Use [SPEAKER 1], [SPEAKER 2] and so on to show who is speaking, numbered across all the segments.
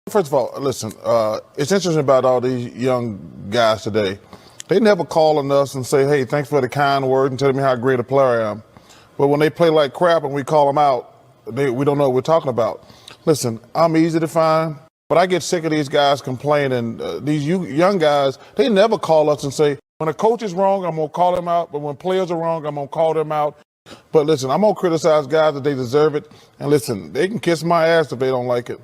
[SPEAKER 1] First of all, listen, it's interesting about all these young guys today. They never call on us and say, hey, thanks for the kind word and telling me how great a player I am. But when they play like crap and we call them out, we don't know what we're talking about. Listen, I'm easy to find, but I get sick of these guys complaining. These young guys, they never call us and say, when a coach is wrong, I'm going to call him out. But when players are wrong, I'm going to call them out. But listen, I'm going to criticize guys if they deserve it. And listen, they can kiss my ass if they don't like it.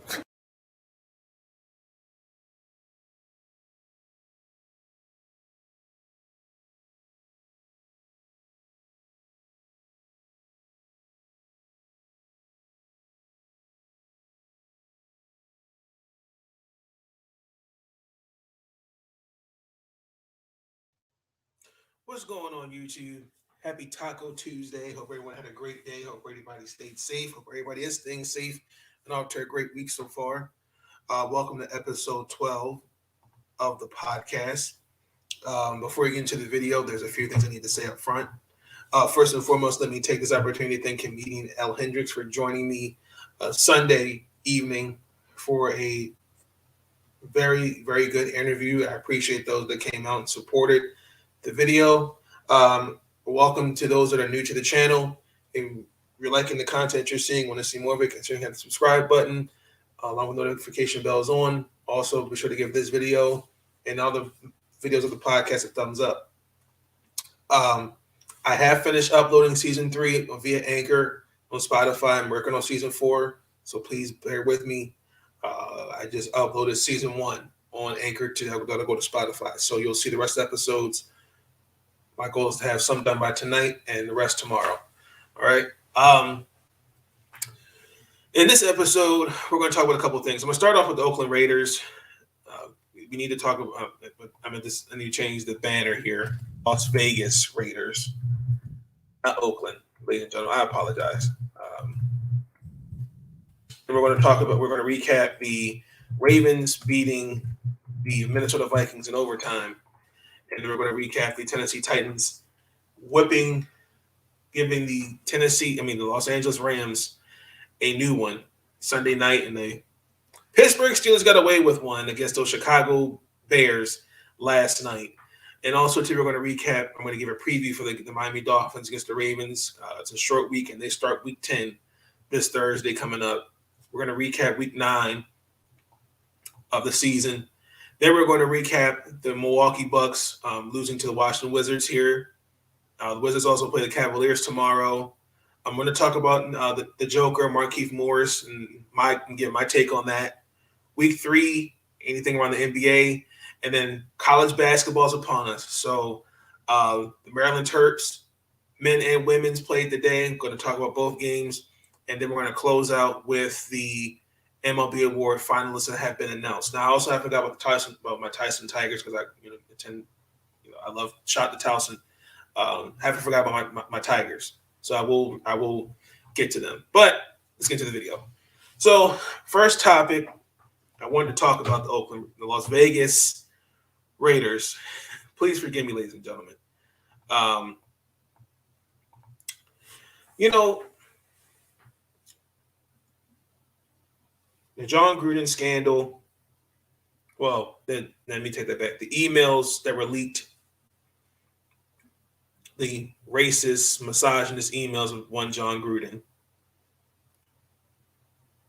[SPEAKER 2] What's going on, YouTube? Happy Taco Tuesday. Hope everyone had a great day. Hope everybody stayed safe. Hope everybody is staying safe and off to a great week so far. Welcome to episode 12 of the podcast. Before we get into the video, there's a few things I need to say up front. First and foremost, let me take this opportunity to thank comedian L. Hendricks for joining me Sunday evening for a very, very good interview. I appreciate those that came out and supported the video. Welcome to those that are new to the channel. If you're liking the content you're seeing, want to see more of it, consider hitting the subscribe button, along with notification bells on. Also, be sure to give this video and all the videos of the podcast a thumbs up. I have finished uploading season 3 via Anchor on Spotify. I'm working on season 4, so please bear with me. I just uploaded season 1 on Anchor to go to Spotify, so you'll see the rest of the episodes. My goal is to have some done by tonight and the rest tomorrow. All right. In this episode, we're going to talk about a couple of things. I'm going to start off with the Oakland Raiders. We need to talk about. I need to change the banner here. Las Vegas Raiders, not Oakland, ladies and gentlemen. I apologize. And we're going to recap the Ravens beating the Minnesota Vikings in overtime. And we're going to recap the Tennessee Titans giving the Los Angeles Rams a new one Sunday night. And the Pittsburgh Steelers got away with one against those Chicago Bears last night. And also, too, we're going to recap. I'm going to give a preview for the Miami Dolphins against the Ravens. It's a short week, and they start week 10 this Thursday coming up. We're going to recap week 9 of the season. Then we're going to recap the Milwaukee Bucks losing to the Washington Wizards here. The Wizards also play the Cavaliers tomorrow. I'm going to talk about the Joker, Markieff Morris, and get my take on that. Week 3, anything around the NBA, and then college basketball is upon us. So the Maryland Terps, men and women's, played today. I'm going to talk about both games, and then we're going to close out with the MLB Award finalists that have been announced. Now, I also have forgot about my Tyson Tigers because I love shot the Towson. Haven't forgot about my Tigers, so I will get to them. But let's get to the video. So, first topic, I wanted to talk about the Las Vegas Raiders. Please forgive me, ladies and gentlemen. The John Gruden scandal. Well, then let me take that back. The emails that were leaked, the racist, misogynist emails of one John Gruden.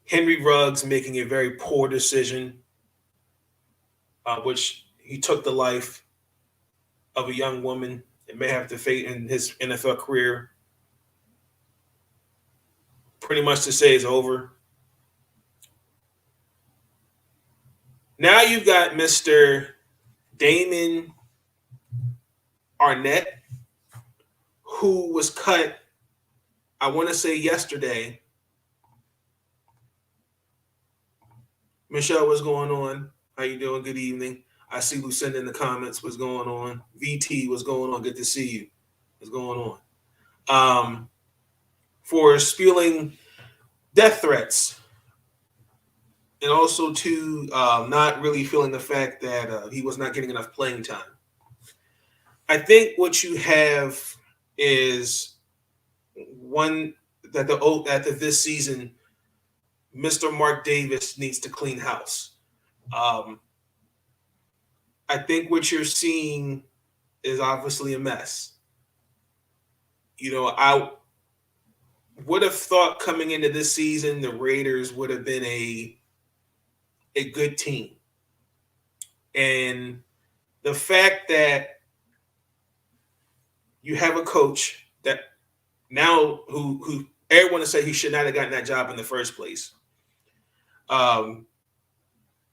[SPEAKER 2] Henry Ruggs making a very poor decision, which he took the life of a young woman and may have to fate in his NFL career. Pretty much to say is over. Now you've got Mr. Damon Arnett, who was cut, I want to say yesterday. Michelle, what's going on? How you doing? Good evening. I see Lucinda in the comments. What's going on? VT, what's going on? Good to see you. What's going on? For spewing death threats. And also to not really feeling the fact that he was not getting enough playing time. I think what you have is one that this season, Mr. Mark Davis needs to clean house. I think what you're seeing is obviously a mess. I would have thought coming into this season the Raiders would have been a good team. And the fact that you have a coach that now who everyone would say he should not have gotten that job in the first place.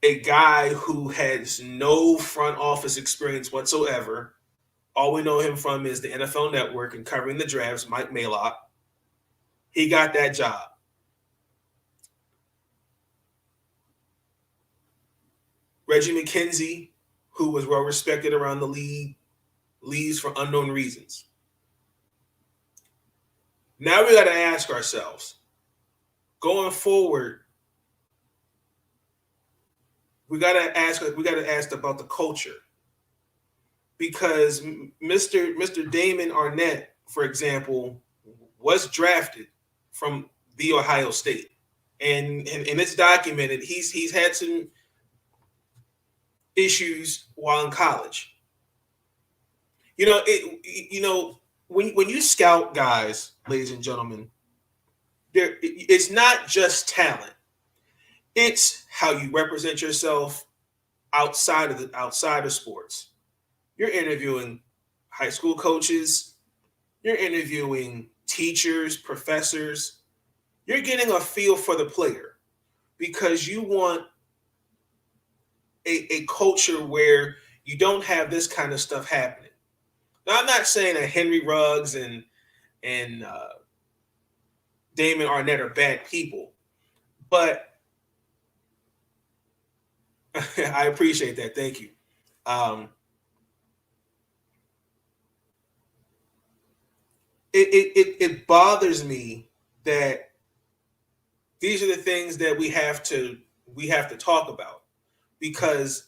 [SPEAKER 2] A guy who has no front office experience whatsoever. All we know him from is the NFL Network and covering the drafts, Mike Maylock. He got that job. Reggie McKenzie, who was well respected around the league, leaves for unknown reasons. Now we got to ask ourselves, going forward, we got to ask about the culture, because Mr. Damon Arnett, for example, was drafted from The Ohio State, and it's documented he's had some issues while in college. When you scout guys, ladies and gentlemen, it's not just talent. It's how you represent yourself outside of sports. You're interviewing high school coaches, you're interviewing teachers, professors. You're getting a feel for the player because you want a culture where you don't have this kind of stuff happening. Now, I'm not saying that Henry Ruggs and Damon Arnett are bad people, but I appreciate that. Thank you. It bothers me that these are the things that we have to talk about, because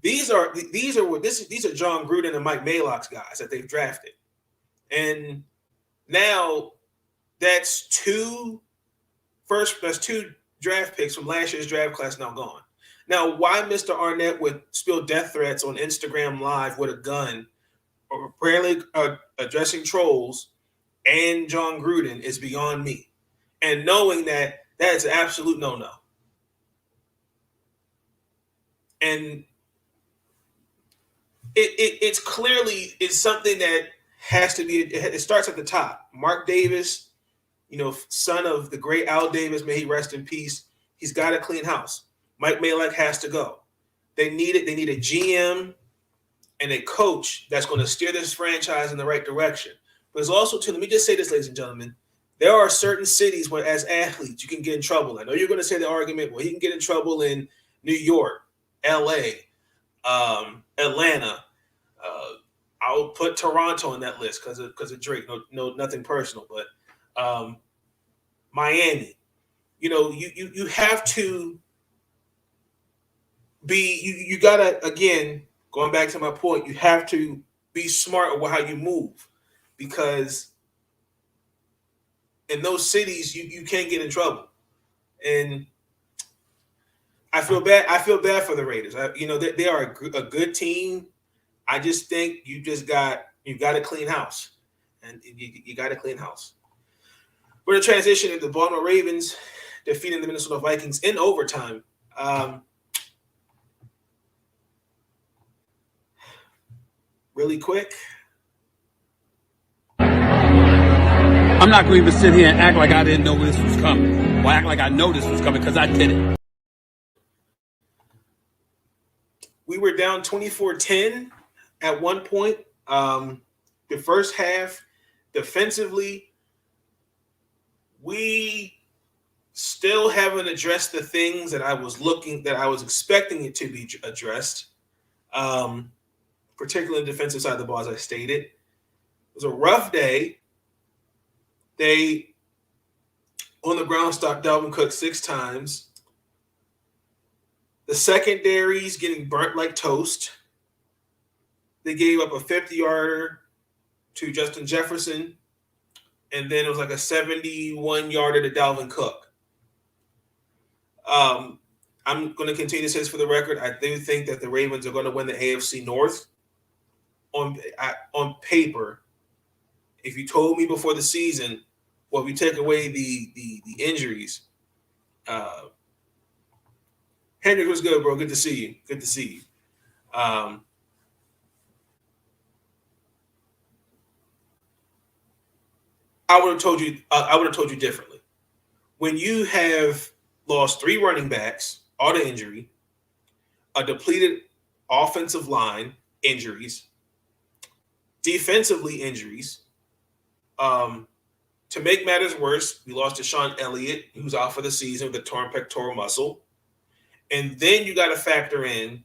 [SPEAKER 2] these are John Gruden and Mike Maylock's guys that they've drafted, and now that's two draft picks from last year's draft class now gone. Now, why Mr. Arnett would spill death threats on Instagram Live with a gun, or apparently addressing trolls and John Gruden, is beyond me. And knowing that is an absolute no-no. And it's clearly something that has to be. It starts at the top. Mark Davis, son of the great Al Davis, may he rest in peace. He's got a clean house. Mike Maylock has to go. They need a GM and a coach that's going to steer this franchise in the right direction. But it's also, let me just say this, ladies and gentlemen, there are certain cities where, as athletes, you can get in trouble. I know you're going to say the argument, well, he can get in trouble in New York, LA, Atlanta. I'll put Toronto on that list because of Drake. No, nothing personal, but Miami. You have to be. You gotta, again, going back to my point. You have to be smart about how you move, because in those cities you can't get in trouble. And I feel bad. I feel bad for the Raiders. They are a good team. I just think you've got a clean house, and you got a clean house. We're going to transition into the Baltimore Ravens defeating the Minnesota Vikings in overtime. Really quick.
[SPEAKER 3] I'm not going to even sit here and act like I didn't know this was coming, or act like I know this was coming, because I did it.
[SPEAKER 2] We were down 24-10 at one point. The first half, defensively, we still haven't addressed the things that I was expecting it to be addressed, particularly on the defensive side of the ball, as I stated. It was a rough day. They, on the ground, stopped Dalvin Cook 6 times. The secondary's getting burnt like toast. They gave up a 50-yarder to Justin Jefferson, and then it was like a 71-yarder to Dalvin Cook. I'm going to continue to say this for the record. I do think that the Ravens are going to win the AFC North on paper. If you told me before the season, well, if you take away the injuries, Hendrick was good, bro. Good to see you. Good to see you. I would have told you. I would have told you differently. When you have lost 3 running backs, all to injury, a depleted offensive line, injuries, defensively injuries. To make matters worse, we lost Deshaun Elliott, who's out for the season with a torn pectoral muscle. And then you got to factor in,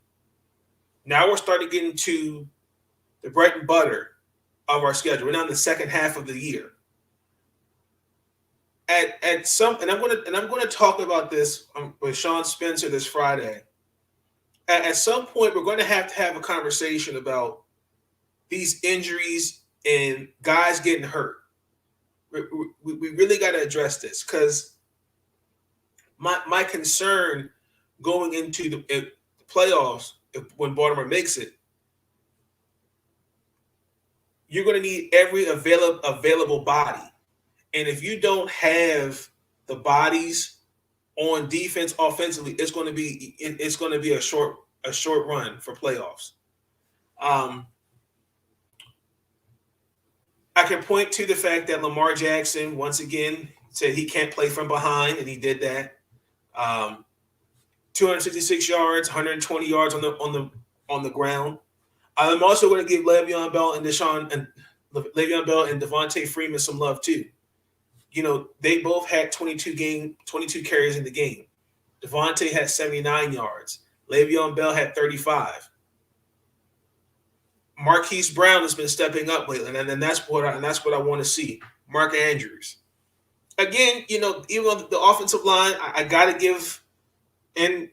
[SPEAKER 2] now we're starting to get into the bread and butter of our schedule. We're now in the second half of the year. And I'm going to talk about this with Sean Spencer this Friday. At some point, we're going to have a conversation about these injuries and guys getting hurt. We really got to address this, because my concern going into the playoffs, when Baltimore makes it, you're going to need every available body. And if you don't have the bodies on defense offensively, it's going to be a short run for playoffs. I can point to the fact that Lamar Jackson once again said he can't play from behind, and he did that. 266 yards, 120 yards on the ground. I'm also going to give Le'Veon Bell and Devontae Freeman some love too. You know, they both had 22 carries in the game. Devontae had 79 yards. Le'Veon Bell had 35. Marquise Brown has been stepping up lately, and that's what I want to see. Mark Andrews. Again, you know, even on the offensive line, I got to give and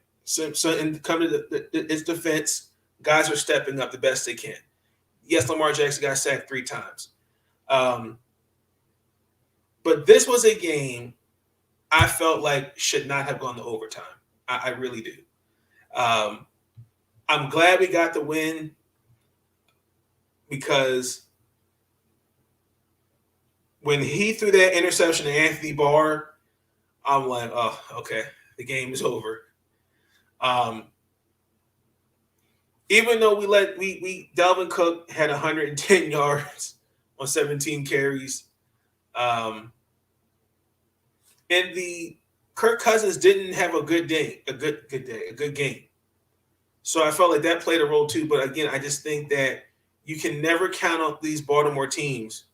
[SPEAKER 2] come to its defense, guys are stepping up the best they can. Yes, Lamar Jackson got sacked 3 times. But this was a game I felt like should not have gone to overtime. I really do. I'm glad we got the win, because when he threw that interception to Anthony Barr, I'm like, oh, okay, the game is over. Even though we Dalvin Cook had 110 yards on 17 carries, and the Kirk Cousins didn't have a good game. So I felt like that played a role too. But again, I just think that you can never count on these Baltimore teams.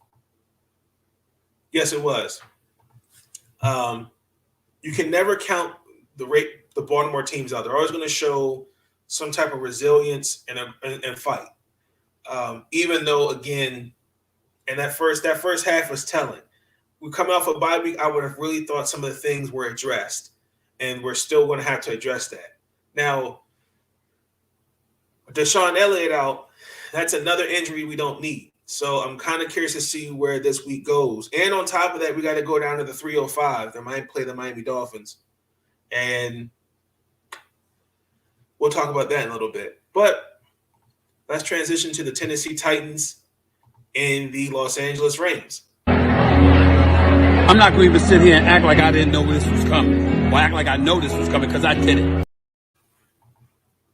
[SPEAKER 2] Yes, it was. You can never count the Baltimore teams out. They're always going to show some type of resilience and fight. Even though, again, and that first half was telling. We come off a bye week, I would have really thought some of the things were addressed, and we're still going to have to address that. Now, Deshaun Elliott out, that's another injury we don't need. So I'm kind of curious to see where this week goes. And on top of that, we got to go down to the 305. They might play the Miami Dolphins. And we'll talk about that in a little bit. But let's transition to the Tennessee Titans and the Los Angeles Rams.
[SPEAKER 3] I'm not going to even sit here and act like I didn't know this was coming. Or act like I know this was coming, because I did it.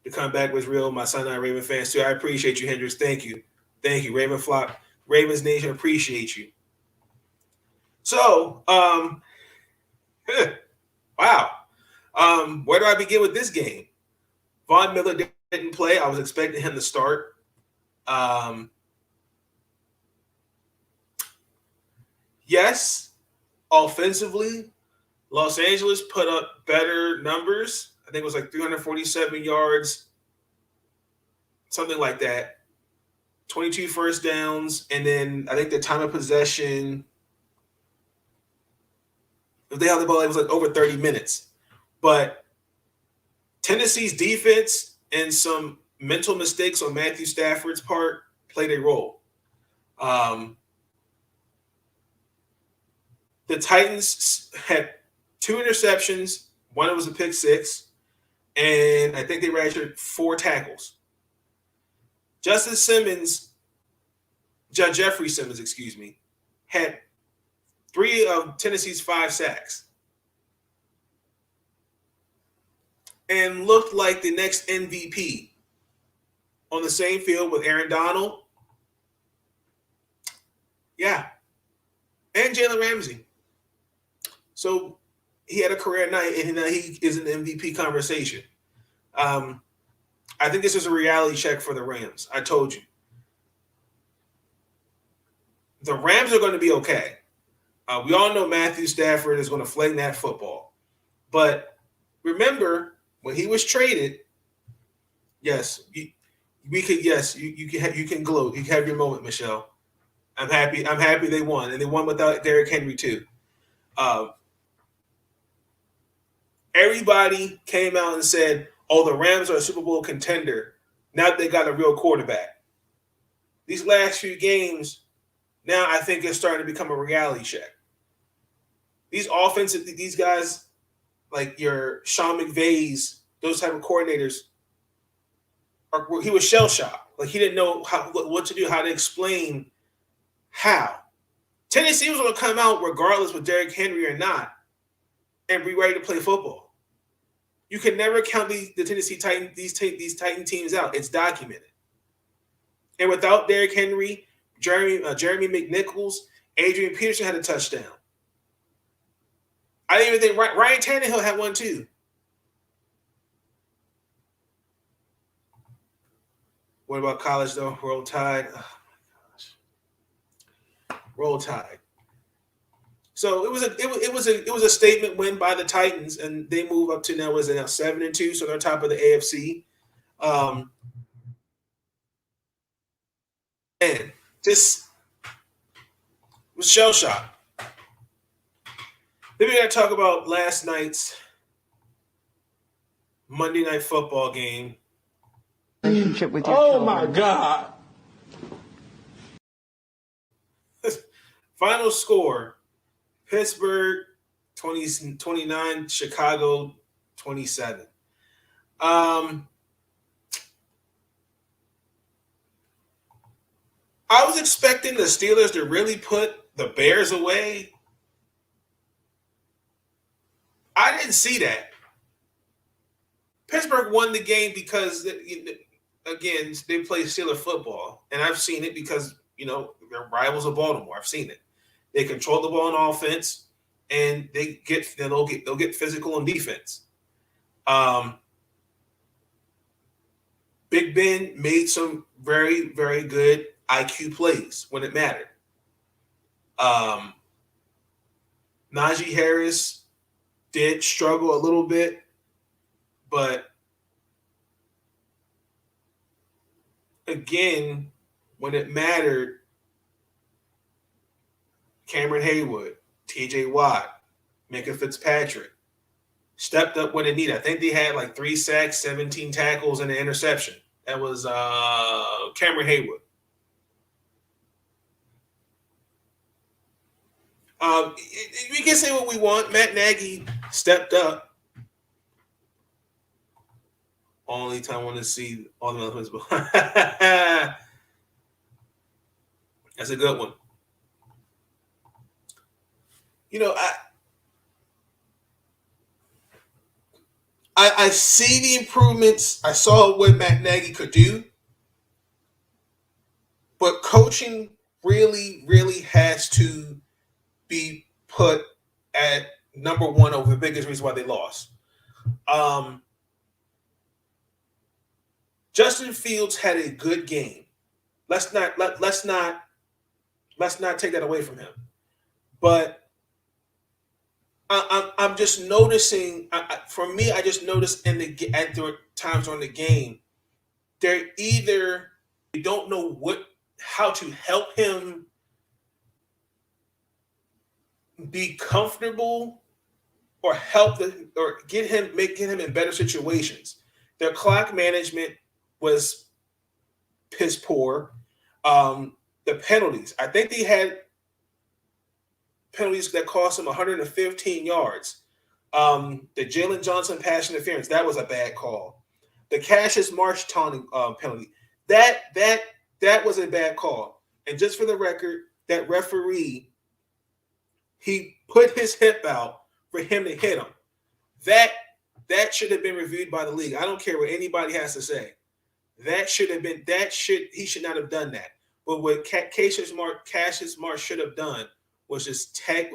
[SPEAKER 2] The comeback was real. My son and I are Raven fans too. I appreciate you, Hendricks. Thank you. Thank you. Raven Flock, Ravens Nation, appreciate you. So, wow. Where do I begin with this game? Von Miller didn't play. I was expecting him to start. Yes, offensively, Los Angeles put up better numbers. I think it was like 347 yards, something like that. 22 first downs, and then I think the time of possession, if they held the ball, it was like over 30 minutes. But Tennessee's defense and some mental mistakes on Matthew Stafford's part played a role. The Titans had 2 interceptions. One was a pick 6. and I think they registered 4 tackles. Jeffrey Simmons, had 3 of Tennessee's 5 sacks and looked like the next MVP on the same field with Aaron Donald. Yeah. And Jalen Ramsey. So he had a career night, and now he is in the MVP conversation. I think this is a reality check for the Rams. I told you. The Rams are going to be okay. We all know Matthew Stafford is going to fling that football. But remember, when he was traded, yes, you can gloat. You can have your moment, Michelle. I'm happy they won, and they won without Derrick Henry too. Everybody came out and said, "Oh, the Rams are a Super Bowl contender now that they got a real quarterback." These last few games, now I think it's starting to become a reality check. These these guys, like your Sean McVays, those type of coordinators, he was shell-shocked. Like he didn't know what to do, how to explain how. Tennessee was going to come out regardless with Derrick Henry or not and be ready to play football. You can never count the Tennessee Titans, these Titan teams out. It's documented. And without Derrick Henry, Jeremy McNichols, Adrian Peterson had a touchdown. I didn't even think Ryan Tannehill had one too. What about college though? Roll Tide. Oh my gosh. Roll Tide. So it was a statement win by the Titans, and they move up to now 7-2, so they're top of the AFC. And just was shell shock. Then we got to talk about last night's Monday Night Football game.
[SPEAKER 4] Relationship with your children.
[SPEAKER 3] My God.
[SPEAKER 2] Final score, Pittsburgh 29, Chicago 27. I was expecting the Steelers to really put the Bears away. I didn't see that. Pittsburgh won the game because, again, they play Steeler football. And I've seen it because, they're rivals of Baltimore. I've seen it. They control the ball on offense, and they'll get physical on defense. Big Ben made some very, very good IQ plays when it mattered. Najee Harris did struggle a little bit, but again, when it mattered, Cameron Haywood, TJ Watt, Minka Fitzpatrick stepped up when it needed. I think they had like 3 sacks, 17 tackles, and an interception. That was Cameron Haywood. We can say what we want. Matt Nagy stepped up. Only time I want to see all the Dolphins. That's a good one. I see the improvements. I saw what Matt Nagy could do. But coaching really, really has to be put at number one over the biggest reason why they lost. Justin Fields had a good game. Let's not take that away from him. But I'm just noticing. For me, I just noticed at the times during the game, they don't know how to help him be comfortable, or get him in better situations. Their clock management was piss poor. The penalties, I think they had penalties that cost him 115 yards. The Jalen Johnson pass interference, that was a bad call. The Cassius Marsh taunting penalty, that was a bad call. And just for the record, that referee, he put his hip out for him to hit him. That should have been reviewed by the league. I don't care what anybody has to say. He should not have done that. But what Cassius Marsh should have done was just take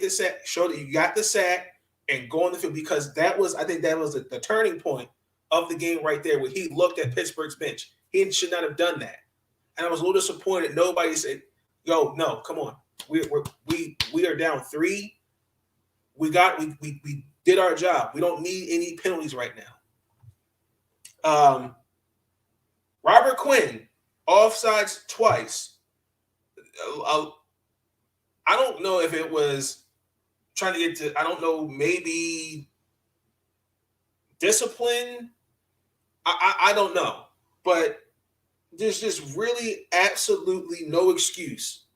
[SPEAKER 2] the sack, show that you got the sack, and go on the field, because I think that was the turning point of the game right there, where he looked at Pittsburgh's bench. He should not have done that. And I was a little disappointed. Nobody said, "Yo, no, come on. We are down 3. We did our job. We don't need any penalties right now." Robert Quinn, offsides twice. I don't know if it was trying to get to, I don't know, maybe discipline. I don't know. But there's just really absolutely no excuse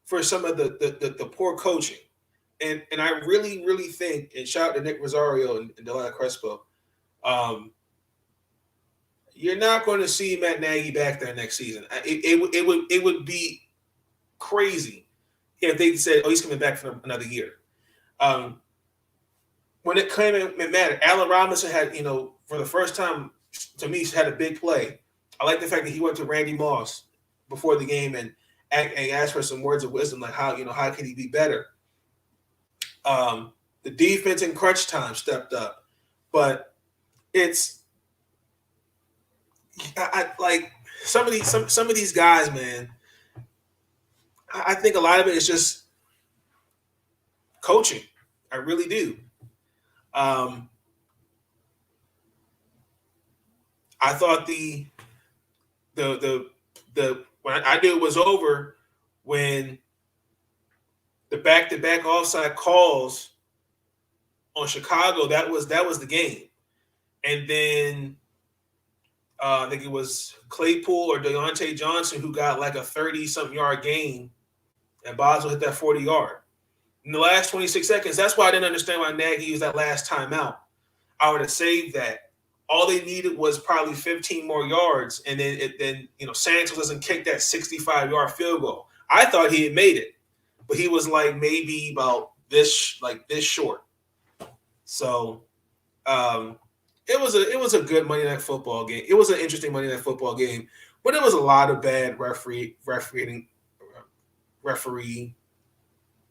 [SPEAKER 2] for some of the poor coaching. And I really, really think, and shout out to Nick Rosario and Delana Crespo, you're not going to see Matt Nagy back there next season. It would be crazy if they said, "Oh, he's coming back for another year." When it came in, it mattered. Allen Robinson had, for the first time, to me, had a big play. I like the fact that he went to Randy Moss before the game and asked for some words of wisdom, like how can he be better. The defense in crunch time stepped up, but it's like some of these guys, man. I think a lot of it is just coaching. I really do. I thought the when I knew it was over when the back-to-back offside calls on Chicago, that was the game. And then I think it was Claypool or Deontay Johnson who got like a 30-something yard gain, and Boswell hit that 40-yard. In the last 26 seconds, that's why I didn't understand why Nagy used that last timeout. I would have saved that. All they needed was probably 15 more yards, and then Santos doesn't kick that 65-yard field goal. I thought he had made it, but he was like maybe about this short. So it was a good Monday Night Football game. It was an interesting Monday Night Football game, but it was a lot of bad referee,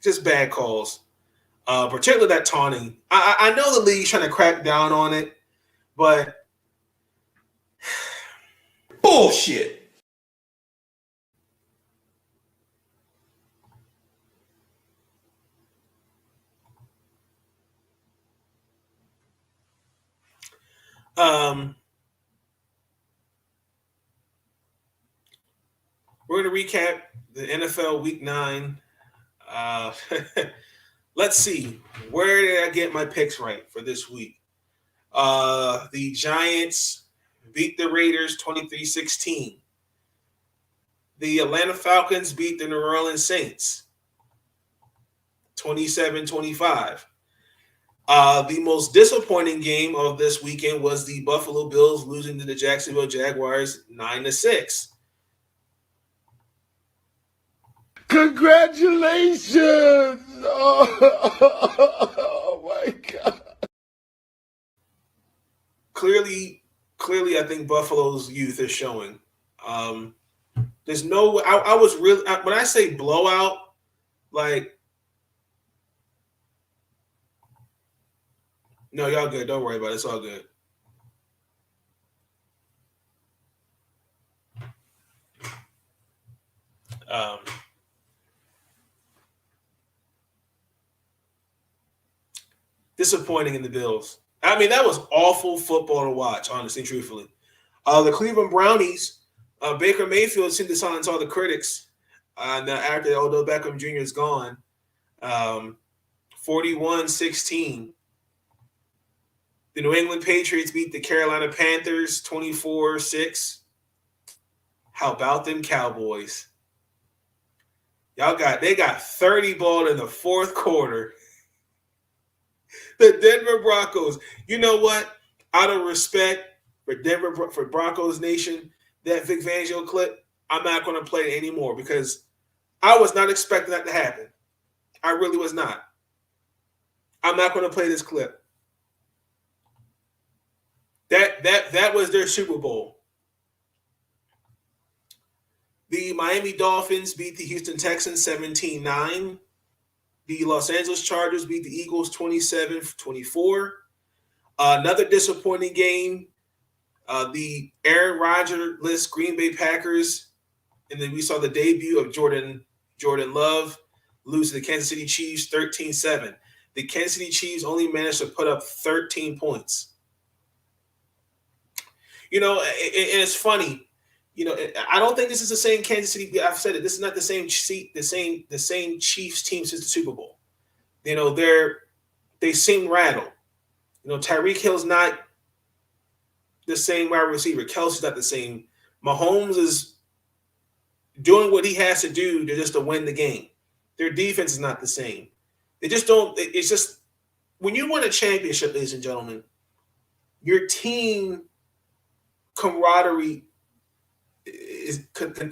[SPEAKER 2] just bad calls, particularly that taunting. I know the league's trying to crack down on it, but
[SPEAKER 5] bullshit.
[SPEAKER 2] We're going to recap the NFL Week 9. Let's see. Where did I get my picks right for this week? The Giants beat the Raiders 23-16. The Atlanta Falcons beat the New Orleans Saints 27-25. The most disappointing game of this weekend was the Buffalo Bills losing to the Jacksonville Jaguars 9-6.
[SPEAKER 5] Congratulations! Oh my God.
[SPEAKER 2] Clearly, I think Buffalo's youth is showing. There's no way. I was really, when I say blowout, like, no, y'all good. Don't worry about it. It's all good. Disappointing in the Bills. I mean, that was awful football to watch, honestly, truthfully. The Cleveland Brownies, Baker Mayfield seemed to silence all the critics after Odell Beckham Jr. is gone. 41-16. The New England Patriots beat the Carolina Panthers 24-6. How about them Cowboys? They got 30 ball in the fourth quarter. The Denver Broncos. You know what? Out of respect for Broncos Nation, that Vic Fangio clip, I'm not going to play it anymore because I was not expecting that to happen. I really was not. I'm not going to play this clip. That was their Super Bowl. The Miami Dolphins beat the Houston Texans 17-9. The Los Angeles Chargers beat the Eagles 27-24. Another disappointing game. The Aaron Rodgers-less Green Bay Packers, and then we saw the debut of Jordan Love lose to the Kansas City Chiefs 13-7. The Kansas City Chiefs only managed to put up 13 points. You know, and it's funny. You know, I don't think this is the same Kansas City. I've said it. This is not the same Chiefs team since the Super Bowl. You know, they seem rattled. You know, Tyreek Hill's not the same wide receiver. Kelsey's not the same. Mahomes is doing what he has to do to win the game. Their defense is not the same. They just don't. It's just when you win a championship, ladies and gentlemen, your team camaraderie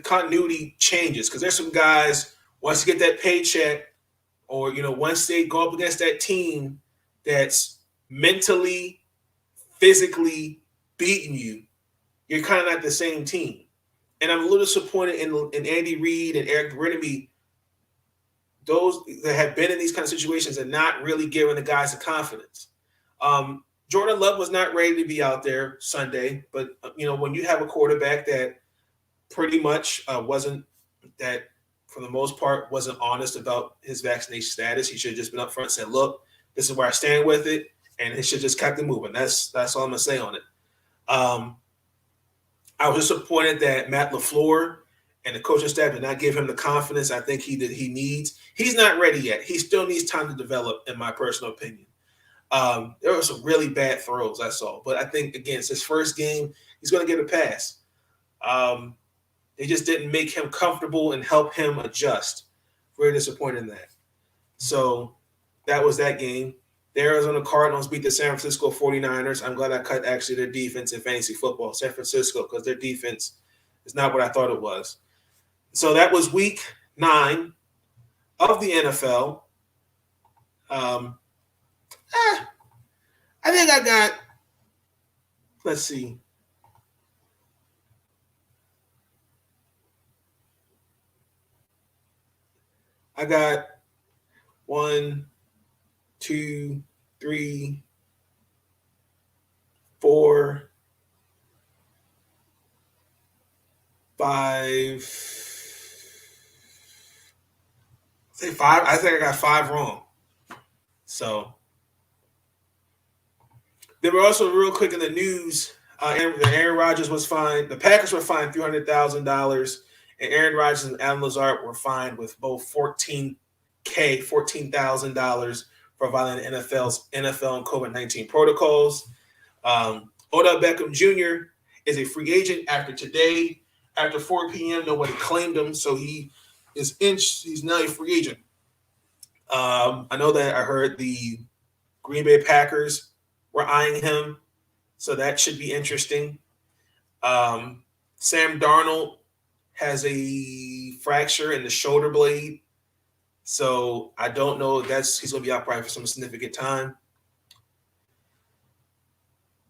[SPEAKER 2] continuity changes because there's some guys once you get that paycheck, or once they go up against that team that's mentally, physically beating you, you're kind of not the same team. And I'm a little disappointed in Andy Reid and Eric Bieniemy. Those that have been in these kind of situations and not really giving the guys the confidence. Jordan Love was not ready to be out there Sunday, but when you have a quarterback that pretty much wasn't, that for the most part wasn't honest about his vaccination status, he should have just been up front and said, "Look, this is where I stand with it," and he should just kept it moving. That's all I'm gonna say on it. I was disappointed that Matt LaFleur and the coaching staff did not give him the confidence I think he needs. He's not ready yet. He still needs time to develop, in my personal opinion. There were some really bad throws I saw, but I think, again, it's his first game. He's going to get a pass. They just didn't make him comfortable and help him adjust. Very disappointed in that. So that was that game. The Arizona Cardinals beat the San Francisco 49ers. I'm glad I cut actually their defense in fantasy football, San Francisco, because their defense is not what I thought it was. So that was week 9 of the NFL. I think I got, let's see. I got 1, 2, 3, 4, 5. Say 5. I think I got 5 wrong. So they were also real quick in the news. Aaron Rodgers was fined. The Packers were fined $300,000, and Aaron Rodgers and Alan Lazard were fined with both $14,000 for violating NFL and COVID-19 protocols. Odell Beckham Jr. is a free agent after today. After 4 p.m., nobody claimed him, so he's now a free agent. I know that I heard the Green Bay Packers were eyeing him, so that should be interesting. Sam Darnold has a fracture in the shoulder blade, so I don't know if he's going to be out probably for some significant time.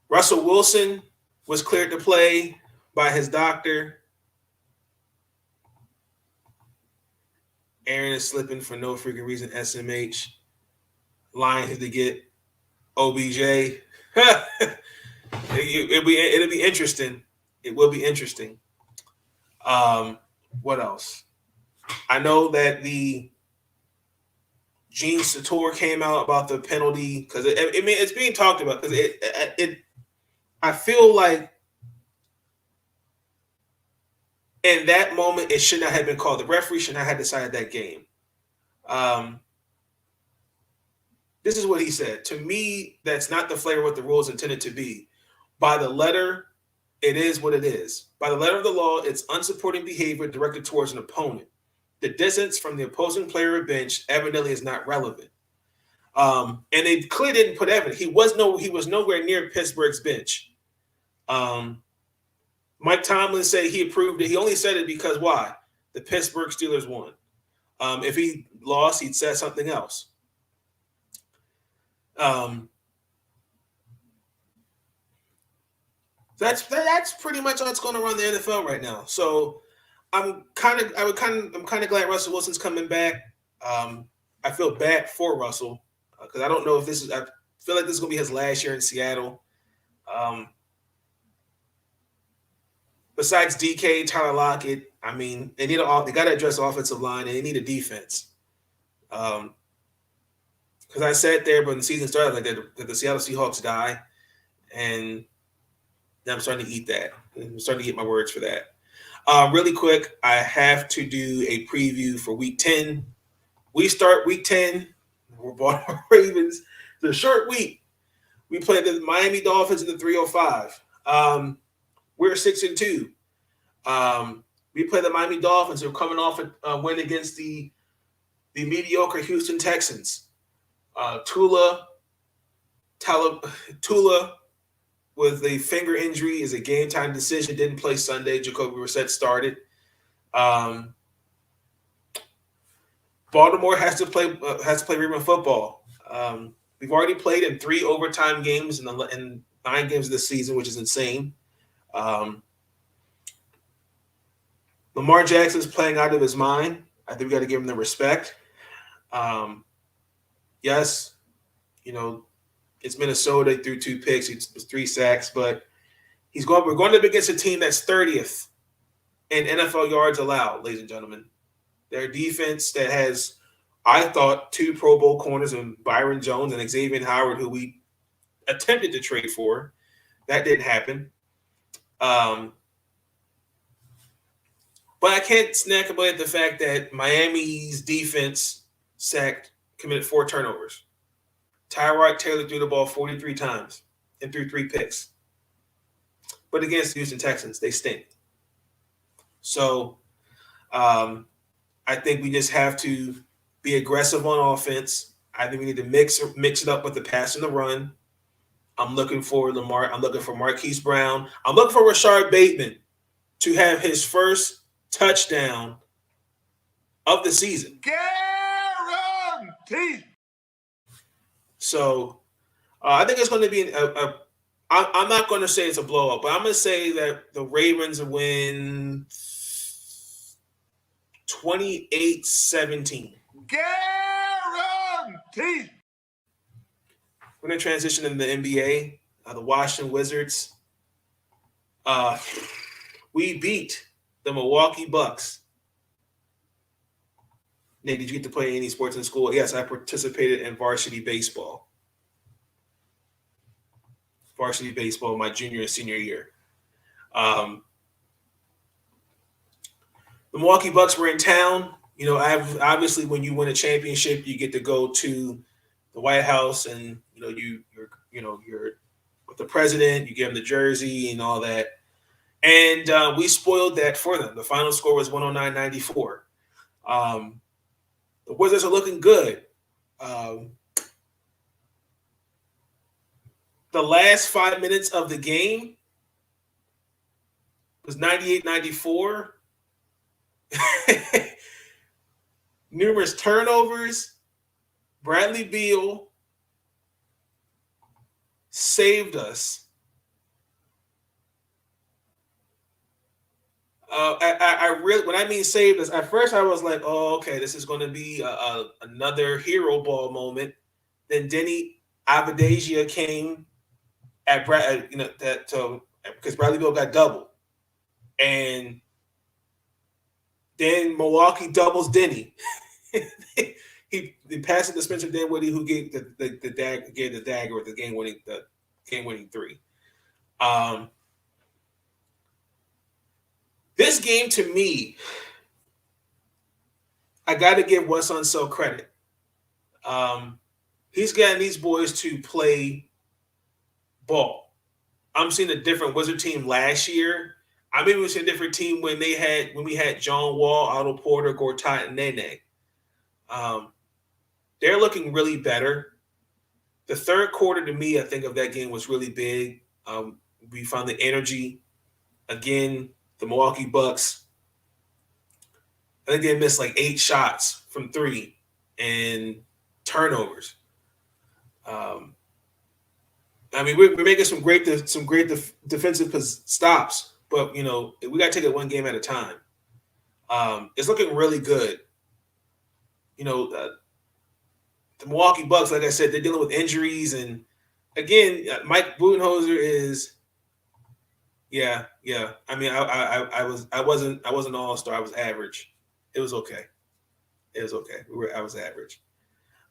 [SPEAKER 2] Russell Wilson was cleared to play by his doctor. Aaron is slipping for no freaking reason. SMH. Lions to get OBJ. It'll be interesting. It will be interesting. What else? I know that the Gene Sator came out about the penalty because it's being talked about because I feel like in that moment it should not have been called. The referee should not have decided that game. This is what he said. To me, that's not the flavor of what the rules intended to be. By the letter, it is what it is. By the letter of the law, it's unsupporting behavior directed towards an opponent. The distance from the opposing player or bench evidently is not relevant. And they clearly didn't put evidence. He was nowhere near Pittsburgh's bench. Mike Tomlin said he approved it. He only said it because why? The Pittsburgh Steelers won. If he lost, he'd said something else. That's pretty much what's going around the NFL right now. So I'm kind of glad Russell Wilson's coming back. I feel bad for Russell because I don't know if I feel like this is going to be his last year in Seattle. Besides DK, Tyler Lockett, I mean, they got to address the offensive line and they need a defense. Because I sat there when the season started like that the Seattle Seahawks die, and now I'm starting to eat that. I'm starting to get my words for that. Really quick, I have to do a preview for Week 10. We start Week 10. We're Baltimore Ravens. It's a short week. We play the Miami Dolphins in the 305. We're 6-2. We play the Miami Dolphins who are coming off a win against the mediocre Houston Texans. Tula with a finger injury is a game time decision. Didn't play Sunday. Jacoby Brissett started. Baltimore has to play Ravens football. We've already played in 3 overtime games in 9 games of the season, which is insane. Lamar Jackson's playing out of his mind. I think we got to give him the respect. Yes, it's Minnesota. He threw 2 picks. It was 3 sacks, but we're going up against a team that's 30th in NFL yards allowed, ladies and gentlemen. Their defense that has, I thought, 2 Pro Bowl corners in Byron Jones and Xavier Howard, who we attempted to trade for. That didn't happen. But I can't snack about the fact that Miami's defense committed 4 turnovers. Tyrod Taylor threw the ball 43 times and threw 3 picks. But against the Houston Texans, they stink. So I think we just have to be aggressive on offense. I think we need to mix it up with the pass and the run. I'm looking for Lamar. I'm looking for Marquise Brown. I'm looking for Rashard Bateman to have his first touchdown of the season.
[SPEAKER 5] Guaranteed.
[SPEAKER 2] So I think it's going to be I'm not going to say it's a blowout, but I'm going to say that the Ravens win 28-17.
[SPEAKER 5] Guaranteed.
[SPEAKER 2] We're going to transition into the NBA. The Washington Wizards. We beat the Milwaukee Bucks. Nate, did you get to play any sports in school? Yes, I participated in varsity baseball. Varsity baseball my junior and senior year. The Milwaukee Bucks were in town. Obviously when you win a championship, you get to go to the White House and you're with the president, you give him the jersey and all that. And we spoiled that for them. The final score was 109-94. The Wizards are looking good. The last 5 minutes of the game was 98-94. Numerous turnovers. Bradley Beal saved us. I really, when I mean saved us, at first I was like, oh, okay, this is going to be another hero ball moment. Then Denny Avdija came at because Bradley Beal got doubled, and then Milwaukee doubles Denny. he passed it to Spencer Dinwiddie, who gave the dagger with the game winning 3. This game, to me, I got to give Wes Unseld credit. He's gotten these boys to play ball. I'm seeing a different Wizard team last year. I mean, we seeing a different team when we had John Wall, Otto Porter, Gortat, and Nene. They're looking really better. The third quarter, to me, I think of that game was really big. We found the energy. Again, the Milwaukee Bucks, I think they missed like 8 shots from 3 and turnovers. I mean, we're making some great defensive stops, but we got to take it one game at a time. It's looking really good. The Milwaukee Bucks, like I said, they're dealing with injuries, and again, Mike Budenholzer is, yeah. I mean, I wasn't an all-star. I was average. It was okay. I was average.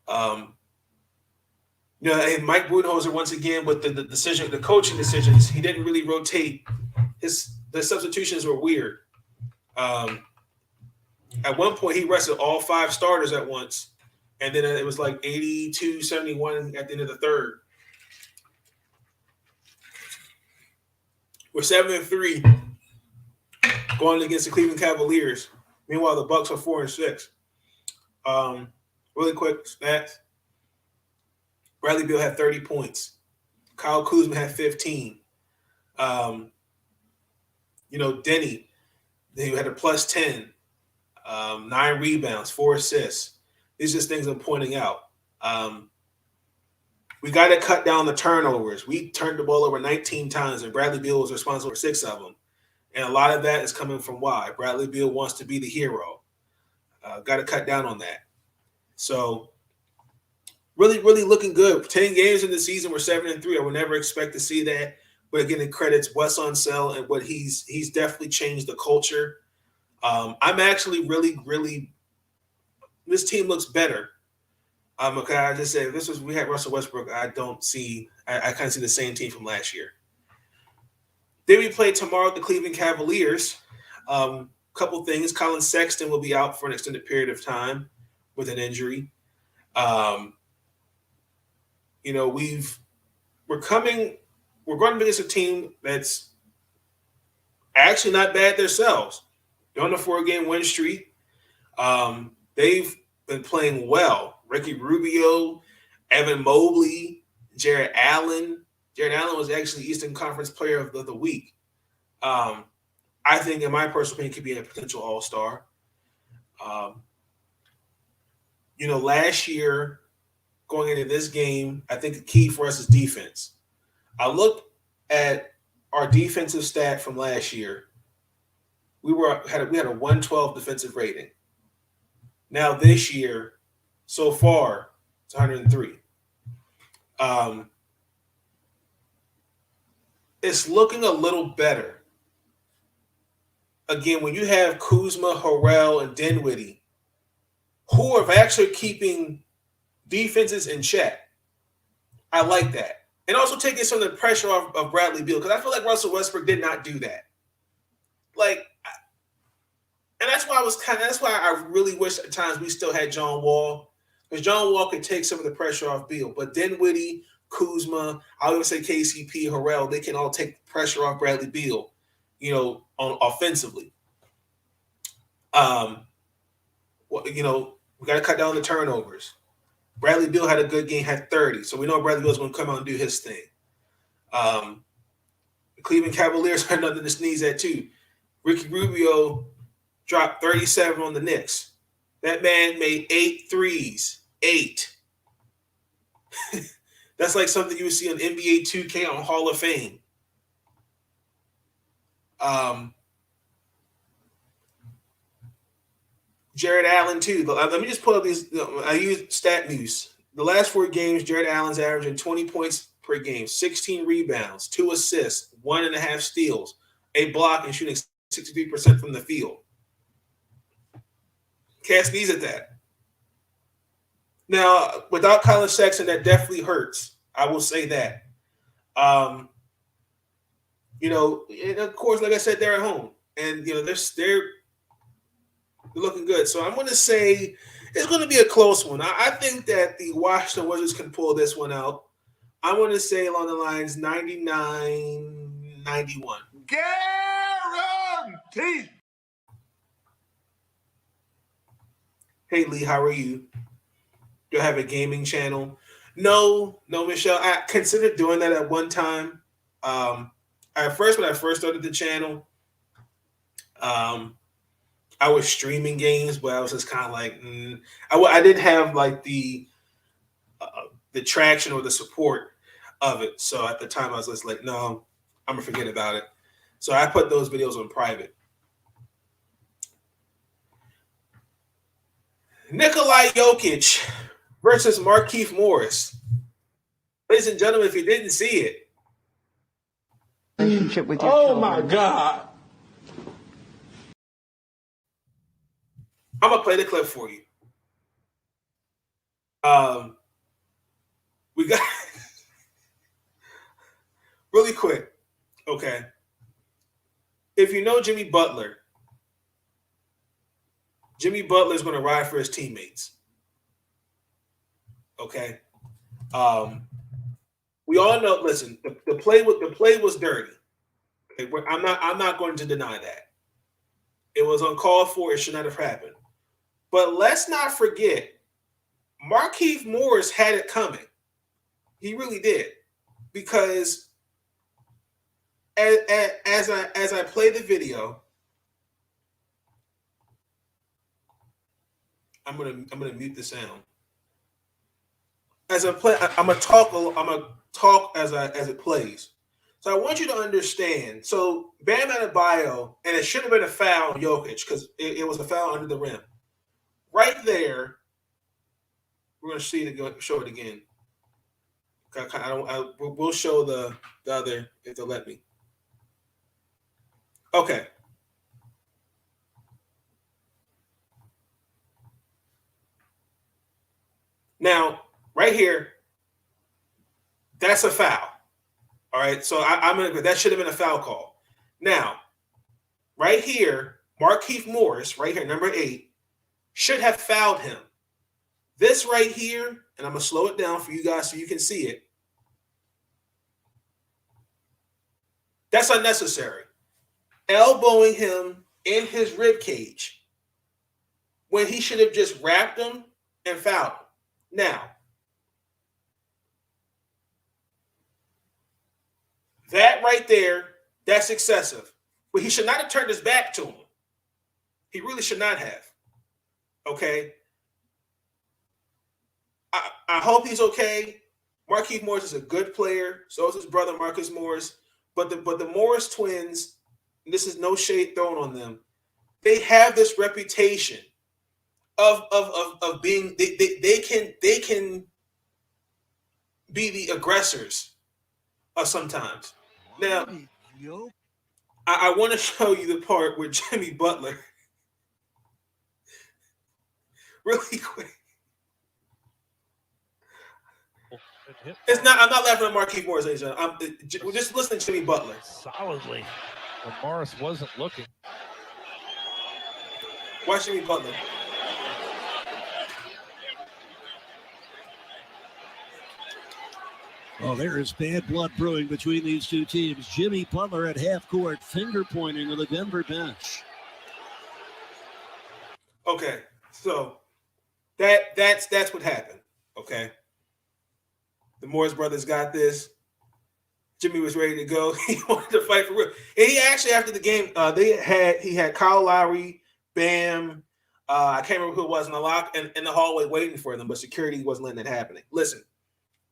[SPEAKER 2] And Mike Budenholzer, once again, with the coaching decisions, he didn't really rotate. The substitutions were weird. At one point, he rested all 5 starters at once, and then it was like 82-71 at the end of the third. We're 7-3 going against the Cleveland Cavaliers. Meanwhile, the Bucks are 4-6. Really quick stats. Bradley Beal had 30 points. Kyle Kuzma had 15. Denny, he had a plus 10. 9 rebounds, 4 assists. These are just things I'm pointing out. We got to cut down the turnovers. We turned the ball over 19 times, and Bradley Beal was responsible for 6 of them. And a lot of that is coming from why? Bradley Beal wants to be the hero. Got to cut down on that. So, really, really looking good. 10 games in the season, we're 7-3. I would never expect to see that. But again, it credits Wes Unseld and what he's definitely changed the culture. I'm actually really, really – this team looks better. Okay, I just said we had Russell Westbrook. I kind of see the same team from last year. Then we play tomorrow at the Cleveland Cavaliers. Couple things. Colin Sexton will be out for an extended period of time with an injury. We're going against a team that's actually not bad themselves. They're on a 4-game win streak. They've been playing well. Ricky Rubio, Evan Mobley, Jared Allen. Jared Allen was actually Eastern Conference Player of the Week. I think, in my personal opinion, could be a potential all-star. Last year, going into this game, I think the key for us is defense. I looked at our defensive stat from last year. We had a 112 defensive rating. Now this year, so far, it's 103. It's looking a little better. Again, when you have Kuzma, Harrell, and Dinwiddie, who are actually keeping defenses in check, I like that. And also taking some of the pressure off of Bradley Beal, because I feel like Russell Westbrook did not do that. And that's why I really wish at times we still had John Wall, because John Wall could take some of the pressure off Beal. But Dinwiddie, Kuzma, I would say KCP, Harrell, they can all take pressure off Bradley Beal, on offensively. We got to cut down the turnovers. Bradley Beal had a good game, had 30. So we know Bradley Beal's going to come out and do his thing. The Cleveland Cavaliers are nothing to sneeze at, too. Ricky Rubio dropped 37 on the Knicks. That man made 8 threes. 8. That's like something you would see on NBA 2K on Hall of Fame. Jared Allen, too. Let me just pull up these. I use Stat News. The last 4 games, Jared Allen's averaging 20 points per game, 16 rebounds, 2 assists, 1.5 steals, a block, and shooting 63% from the field. Can't sneeze at that. Now, without Colin Sexton, that definitely hurts. I will say that. And of course, like I said, they're at home. And, they're looking good. So I'm going to say it's going to be a close one. I think that the Washington Wizards can pull this one out. I'm going to say along the lines 99-91.
[SPEAKER 5] Guaranteed.
[SPEAKER 2] Hey, Lee, how are you? Do I have a gaming channel? No, Michelle. I considered doing that at one time. At first, when I first started the channel, I was streaming games, but I was just kind of like, I didn't have like the traction or the support of it. So at the time, I was just like, no, I'm gonna forget about it. So I put those videos on private. NIkola Jokic versus Markieff Morris. Ladies and gentlemen, if you didn't see it,
[SPEAKER 4] Relationship with your
[SPEAKER 5] Oh
[SPEAKER 4] children.
[SPEAKER 5] my God.
[SPEAKER 2] I'm gonna play the clip for you. We got really quick. Okay. If you know Jimmy Butler is going to ride for his teammates. Okay. We all know. Listen, the play was dirty. Okay? I'm not going to deny that. It was uncalled for. It should not have happened. But let's not forget, Markieff Morris had it coming. He really did, because as I play the video, I'm gonna mute the sound. As I play, I'm gonna talk as it plays. So I want you to understand. So Bam Adebayo, and it should have been a foul on Jokic because it was a foul under the rim. Right there, we're gonna see it. Show it again. We'll show the other if they'll let me. Okay. Now, right here, that's a foul. All right, so I'm gonna. That should have been a foul call. Now, right here, Markieff Morris, right here, number 8, should have fouled him. This right here, and I'm gonna slow it down for you guys so you can see it. That's unnecessary. Elbowing him in his rib cage when he should have just wrapped him and fouled him. Now, that right there, that's excessive. But he should not have turned his back to him. He really should not have. Okay? I hope he's okay. Markieff Morris is a good player. So is his brother, Marcus Morris. But the Morris twins, and this is no shade thrown on them, they have this reputation of being they can be the aggressors sometimes. Now, I want to show you the part with Jimmy Butler really quick. It's not. I'm not laughing at Markieff Morris. We're just listening to Jimmy Butler
[SPEAKER 6] solidly when Morris wasn't looking.
[SPEAKER 2] Watch Jimmy Butler.
[SPEAKER 7] Oh, there is bad blood brewing between these two teams. Jimmy Butler at half court, finger pointing with the Denver bench.
[SPEAKER 2] Okay, so that's what happened. Okay, the Morris brothers got this. Jimmy was ready to go. He wanted to fight for real. And he actually, after the game, he had Kyle Lowry, Bam. I can't remember who it was in the hallway waiting for them, but security wasn't letting that happen. Listen,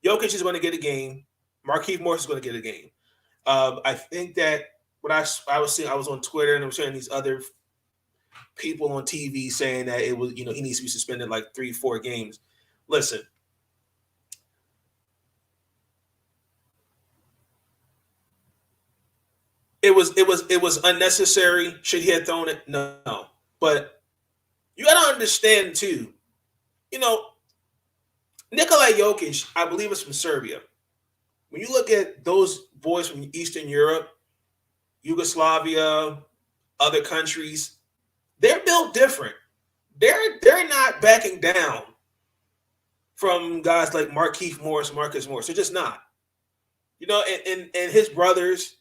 [SPEAKER 2] Jokic is going to get a game. Markieff Morris is going to get a game. I think that what I was seeing, I was on Twitter and I was hearing these other people on TV saying that it was, he needs to be suspended like 3-4 games. Listen, it was unnecessary. Should he have thrown it? No. But you got to understand too, Nikola Jokic, I believe, is from Serbia. When you look at those boys from Eastern Europe, Yugoslavia, other countries, they're built different. They're not backing down from guys like Markieff Morris, Marcus Morris. They're just not. And his brothers,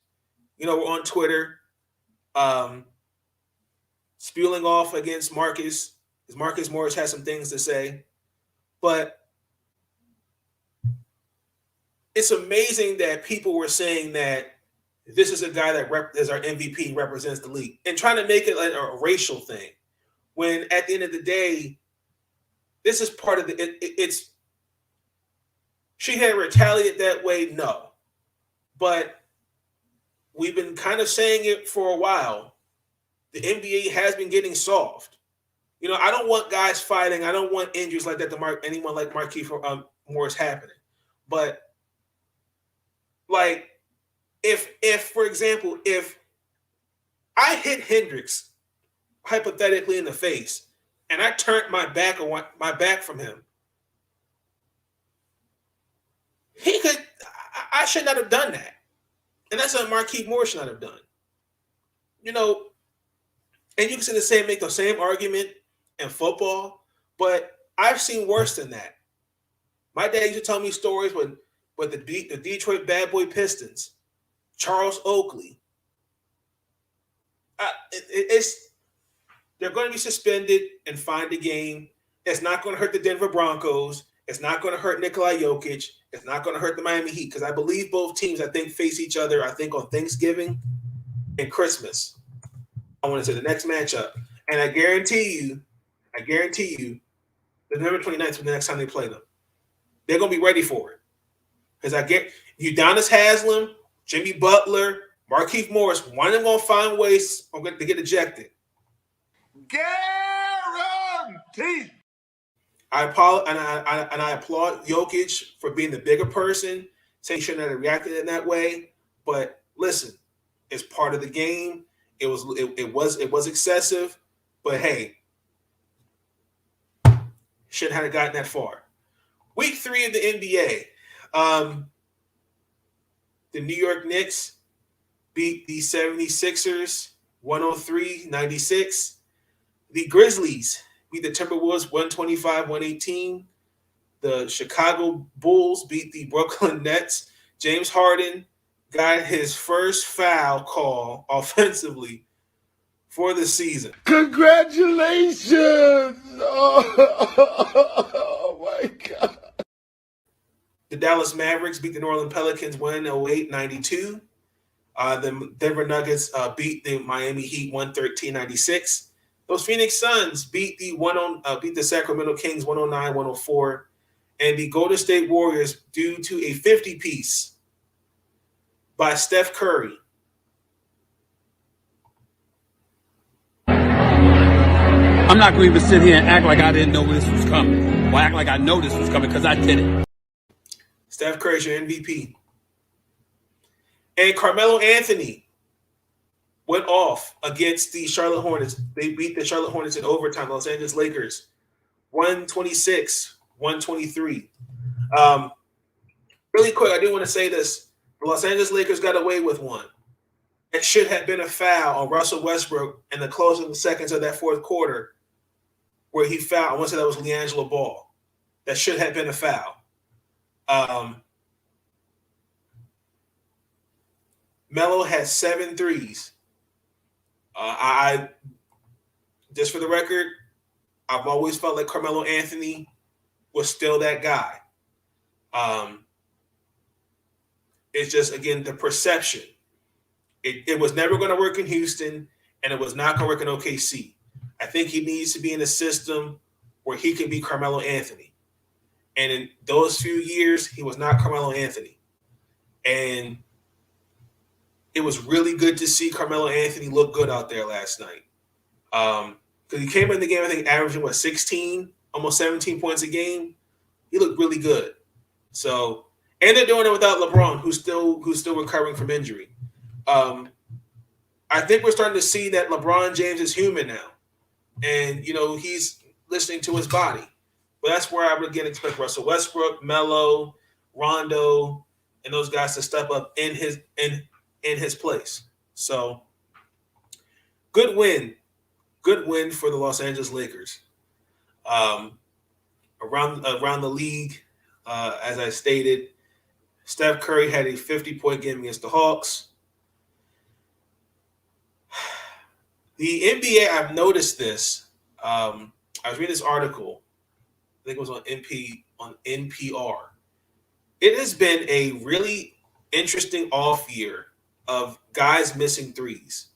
[SPEAKER 2] were on Twitter spewing off against Marcus, because Marcus Morris has some things to say. But it's amazing that people were saying that this is a guy that is our MVP, represents the league, and trying to make it like a racial thing. When at the end of the day, this is part of it's. She had retaliated that way, no, but we've been kind of saying it for a while. The NBA has been getting soft. You know, I don't want guys fighting. I don't want injuries like that to anyone like Markieff or Morris happening. But like, if for example, if I hit Hendricks hypothetically in the face and I turned my back from him, I should not have done that. And that's what Markieff Morris should not have done. You know, and you can say make the same argument in football, but I've seen worse than that. My dad used to tell me stories with the Detroit Bad Boy Pistons, Charles Oakley. They're going to be suspended and fined a game. It's not going to hurt the Denver Broncos. It's not going to hurt NIkola Jokic. It's not going to hurt the Miami Heat because I believe both teams, face each other, on Thanksgiving and Christmas. I want to say the next matchup. And I guarantee you, November 29th is the next time they play them. They're going to be ready for it. Because I get Udonis Haslem, Jimmy Butler, Markieff Morris, one of them going to find ways to get ejected.
[SPEAKER 5] Guaranteed.
[SPEAKER 2] I applaud Jokic for being the bigger person, saying he shouldn't have reacted in that way. But listen, it's part of the game. It was excessive, but hey, shouldn't have gotten that far. Week 3 of the NBA. The New York Knicks beat the 76ers 103-96. The Grizzlies beat the Timberwolves 125-118. The Chicago Bulls beat the Brooklyn Nets. James Harden got his first foul call offensively for the season.
[SPEAKER 5] Congratulations! Oh my God.
[SPEAKER 2] The Dallas Mavericks beat the New Orleans Pelicans 108-92. The Denver Nuggets beat the Miami Heat 113-96. Those Phoenix Suns beat the Sacramento Kings 109-104. And the Golden State Warriors due to a 50-piece by Steph Curry.
[SPEAKER 3] I'm not going to even sit here and act like I didn't know this was coming. Or act like I know this was coming because I did it.
[SPEAKER 2] Steph Curry's your MVP. And Carmelo Anthony went off against the Charlotte Hornets. They beat the Charlotte Hornets in overtime. Los Angeles Lakers 126-123. Really quick, I do want to say this. The Los Angeles Lakers got away with one. It should have been a foul on Russell Westbrook in the closing seconds of that fourth quarter where he fouled. I want to say that was LiAngelo Ball. That should have been a foul. Melo had 7 threes. I just for the record, I've always felt like Carmelo Anthony was still that guy. It's just, again, the perception. It was never going to work in Houston, and it was not going to work in OKC. I think he needs to be in a system where he can be Carmelo Anthony. And in those few years, he was not Carmelo Anthony. And it was really good to see Carmelo Anthony look good out there last night. Because he came in the game, I think, averaging, 16, almost 17 points a game. He looked really good. So, and they're doing it without LeBron, who's still recovering from injury. I think we're starting to see that LeBron James is human now. And, he's listening to his body. But that's where I would again expect Russell Westbrook, Melo, Rondo, and those guys to step up in his place. So, good win for the Los Angeles Lakers. Around the league, as I stated, Steph Curry had a 50-point game against the Hawks. The NBA, I've noticed this. I was reading this article. I think it was on NPR. it has been a really interesting off year of guys missing threes.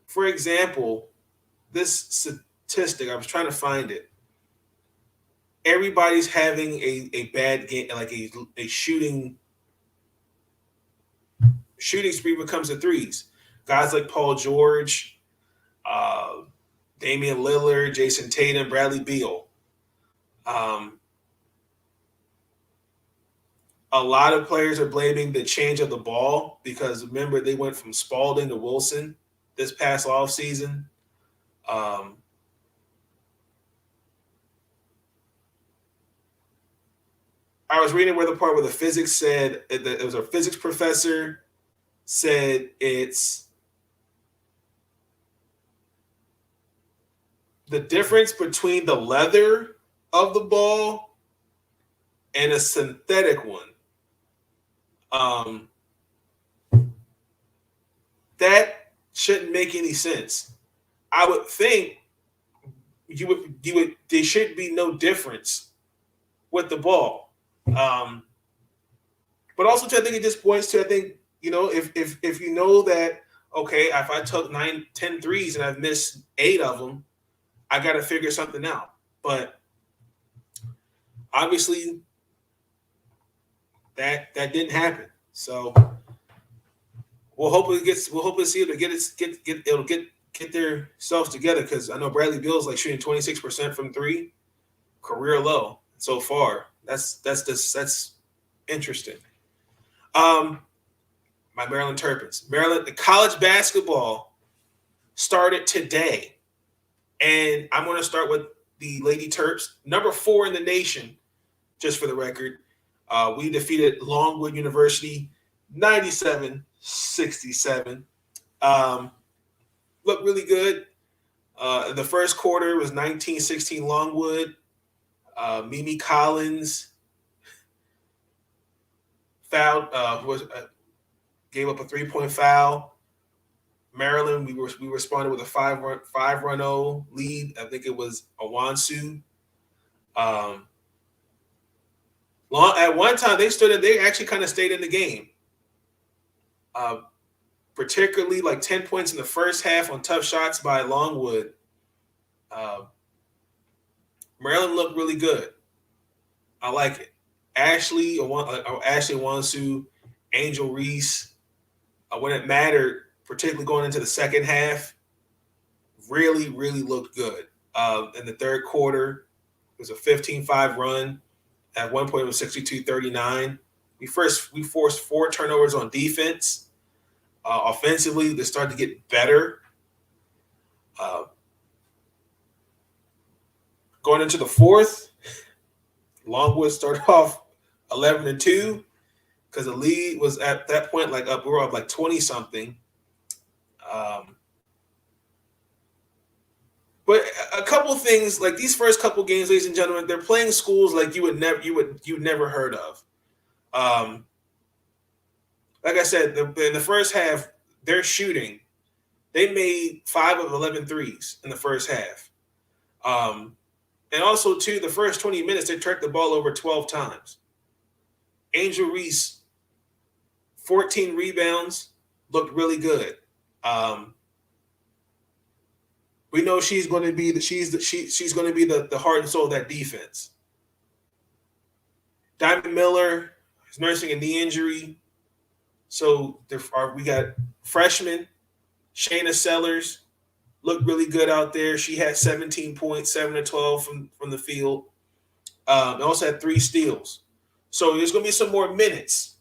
[SPEAKER 2] For example, this statistic, I was trying to find it. Everybody's having a bad game, like a shooting spree when it comes to threes. Guys like Paul George, Damian Lillard, Jason Tatum, Bradley Beal. A lot of players are blaming the change of the ball because remember they went from Spalding to Wilson this past offseason. I was reading where the part where the physics said it was a physics professor said it's the difference between the leather of the ball and a synthetic one. That shouldn't make any sense. I would think there should be no difference with the ball. But also too, I think it just points to, I think, if you know that, okay, if I took 10 threes and I've missed 8 of them, I got to figure something out. But obviously that didn't happen. So we'll hopefully see it get their selves together, because I know Bradley Beal's like shooting 26% from 3, career low so far. That's interesting. My Maryland Terrapins. The college basketball started today. And I'm going to start with the Lady Terps, number 4 in the nation, just for the record. We defeated Longwood University 97-67. Looked really good. The first quarter was 19-16 Longwood. Mimi Collins fouled, gave up a 3-point foul. Maryland, we responded with a 5-run lead. I think it was Awansu. At one time, they actually kind of stayed in the game. Particularly like 10 points in the first half on tough shots by Longwood. Maryland looked really good. I like it. Ashley Awansu, Angel Reese, when it mattered, particularly going into the second half, really, really looked good. In the third quarter, it was a 15-5 run. At one point, it was 62-39. We forced 4 turnovers on defense. Offensively, they started to get better. Going into the fourth, Longwood started off 11-2 because the lead was at that point we were up like 20-something. But a couple things, like these first couple games, ladies and gentlemen, they're playing schools like you'd never heard of. Like I said, in the first half, they're shooting. They made 5 of 11 threes in the first half. And also, too, the first 20 minutes, they turned the ball over 12 times. Angel Reese, 14 rebounds, looked really good. We know she's going to be the heart and soul of that defense. Diamond Miller is nursing a knee injury. So we got freshman Shayna Sellers, looked really good out there. She had 17 points, 7 to 12 from the field. They also had 3 steals. So there's going to be some more minutes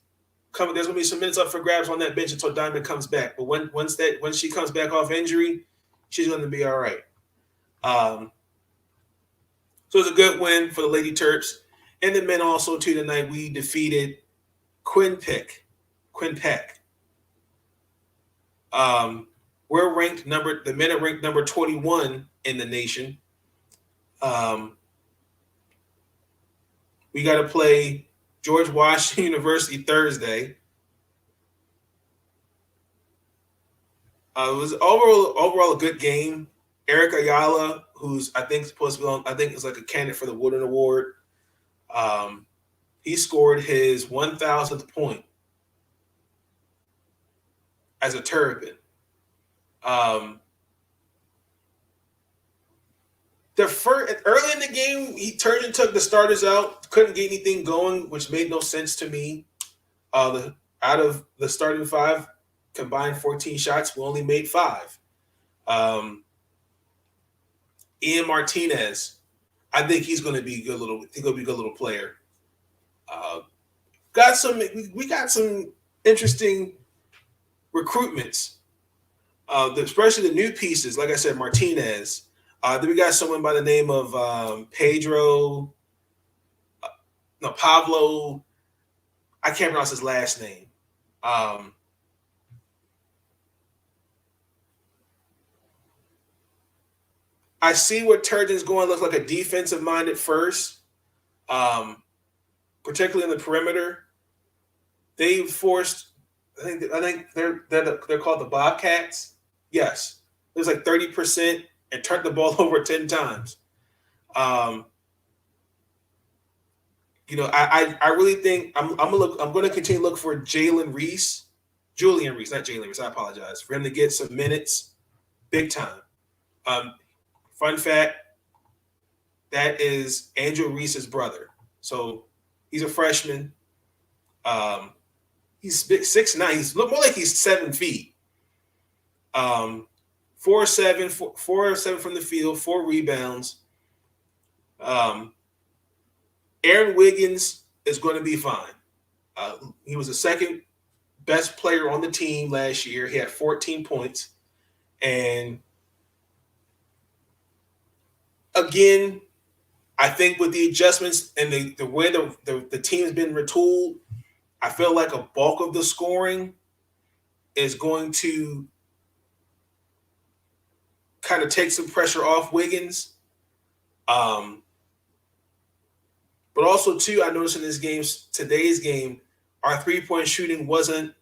[SPEAKER 2] coming. There's going to be some minutes up for grabs on that bench until Diamond comes back. But once she comes back off injury, she's going to be all right. So it's a good win for the Lady Terps. And the men also, too, tonight we defeated Quinnipiac. The men are ranked number 21 in the nation. We got to play George Washington University Thursday. It was overall a good game. Eric Ayala, who's I think supposed to be on, I think is like a candidate for the Wooden Award. He scored his 1,000th point as a Terrapin. Early in the game, he turned and took the starters out. Couldn't get anything going, which made no sense to me. Out of the starting 5, combined 14 shots, we only made 5. Ian Martinez, I think he's going to be a good little player. We got some interesting recruitments, especially the new pieces. Like I said, Martinez. Then we got someone by the name of Pablo. I can't pronounce his last name. I see what Turgeon's going to look like a defensive minded first, particularly in the perimeter. They forced. I think they're called the Bobcats. Yes, it was like 30% and turned the ball over 10 times. I really think I'm going to continue to look for Julian Reese. I apologize for him to get some minutes, big time. Fun fact, that is Andrew Reese's brother. So he's a freshman. He's 6'9". He's look more like he's 7 feet. 4-7 from the field, 4 rebounds. Aaron Wiggins is going to be fine. He was the second best player on the team last year. He had 14 points. And again, I think with the adjustments and the way the team's been retooled, I feel like a bulk of the scoring is going to kind of take some pressure off Wiggins. But also, too, I noticed in today's game, our 3-point shooting wasn't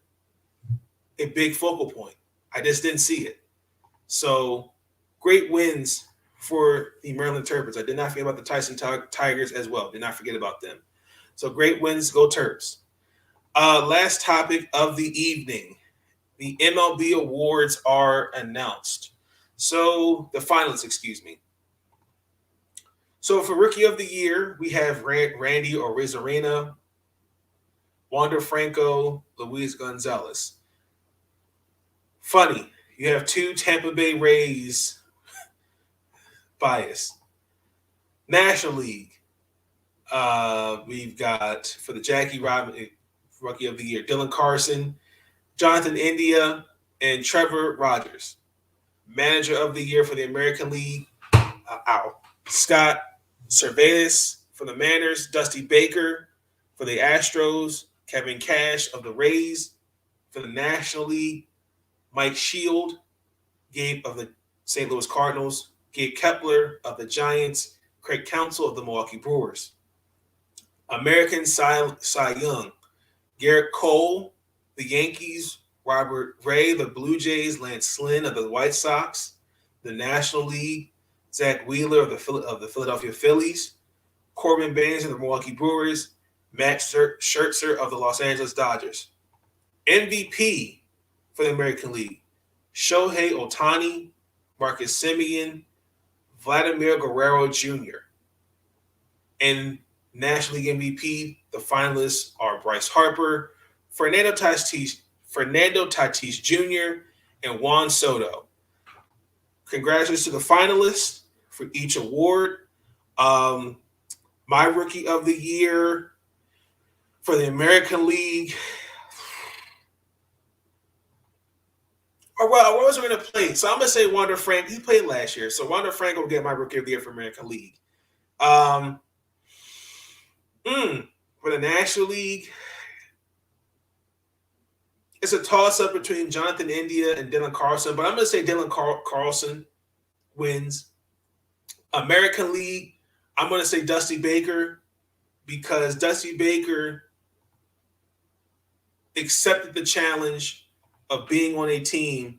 [SPEAKER 2] a big focal point. I just didn't see it. So, great wins for the Maryland Terps. I did not forget about the Tyson Tigers as well. Did not forget about them. So, great wins. Go Terps. Last topic of the evening. The MLB Awards are announced. So, the finalists, excuse me. So, for Rookie of the Year, we have Randy Arozarena, Wander Franco, Luis Gonzalez. Funny, you have 2 Tampa Bay Rays bias. National League, we've got for the Jackie Robinson Rookie of the Year, Dylan Carson, Jonathan India, and Trevor Rogers. Manager of the Year for the American League, Scott Cervantes for the Mariners, Dusty Baker for the Astros, Kevin Cash of the Rays for the National League, Mike Shield, Gabe of the St. Louis Cardinals, Gabe Kepler of the Giants, Craig Counsell of the Milwaukee Brewers. American Cy Young, Garrett Cole, the Yankees, Robert Ray, the Blue Jays, Lance Lynn of the White Sox, the National League, Zach Wheeler of the Philadelphia Phillies, Corbin Burnes of the Milwaukee Brewers, Matt Scherzer of the Los Angeles Dodgers. MVP for the American League, Shohei Ohtani, Marcus Semien, Vladimir Guerrero Jr. And National League MVP, the finalists are Bryce Harper, Fernando Tatis Jr., and Juan Soto. Congratulations to the finalists for each award. My Rookie of the Year for the American League. What was I going to play? So I'm going to say Wander Franco. He played last year. So Wander Franco will get my Rookie of the Year for American League. For the National League, it's a toss-up between Jonathan India and Dylan Carlson, but I'm going to say Dylan Carlson wins. American League, I'm going to say Dusty Baker because Dusty Baker accepted the challenge of being on a team.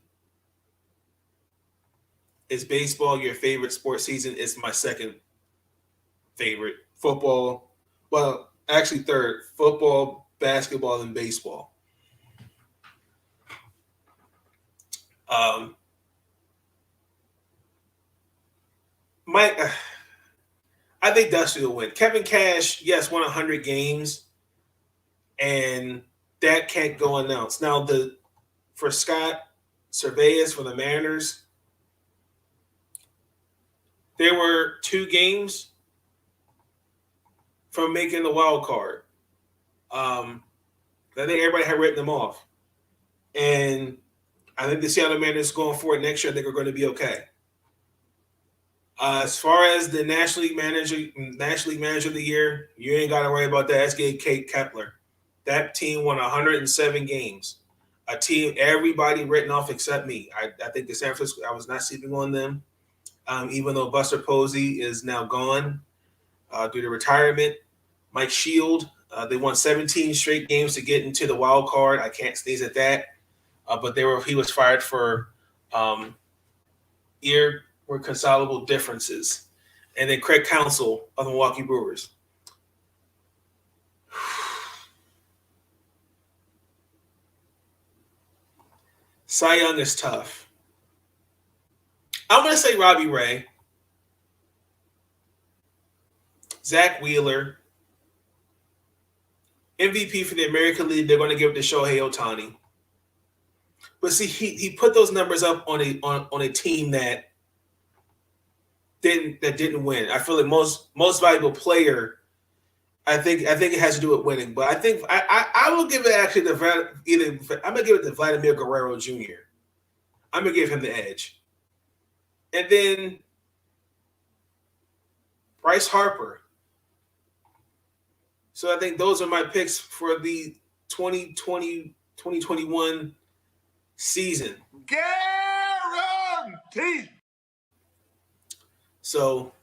[SPEAKER 2] Is baseball your favorite sports season? It's my second favorite. Football, Well, actually third, football, basketball, and baseball. I think Dusty will win. Kevin Cash, yes, won 100 games, and that can't go unannounced. Now, for Scott Servais for the Mariners, there were 2 games from making the wild card. I think everybody had written them off. And I think the Seattle Mariners going forward next year, I think are going to be okay. As far as the National League Manager of the Year, you ain't got to worry about that. That's Kate Kepler. That team won 107 games. A team, everybody written off except me. I think the San Francisco, I was not sleeping on them. Even though Buster Posey is now gone due to retirement. Mike Shield, they won 17 straight games to get into the wild card. I can't sneeze at that. But he was fired for irreconcilable differences. And then Craig Counsell of the Milwaukee Brewers. Cy Young is tough. I'm going to say Robbie Ray, Zach Wheeler, MVP for the American League. They're going to give it to Shohei Ohtani. But see, he put those numbers up on a team that didn't win. I feel like most valuable player. I think it has to do with winning. But I think I will give it actually I'm gonna give it to Vladimir Guerrero Jr. I'm gonna give him the edge. And then Bryce Harper. So I think those are my picks for the 2020-2021 season.
[SPEAKER 5] Guaranteed.
[SPEAKER 2] So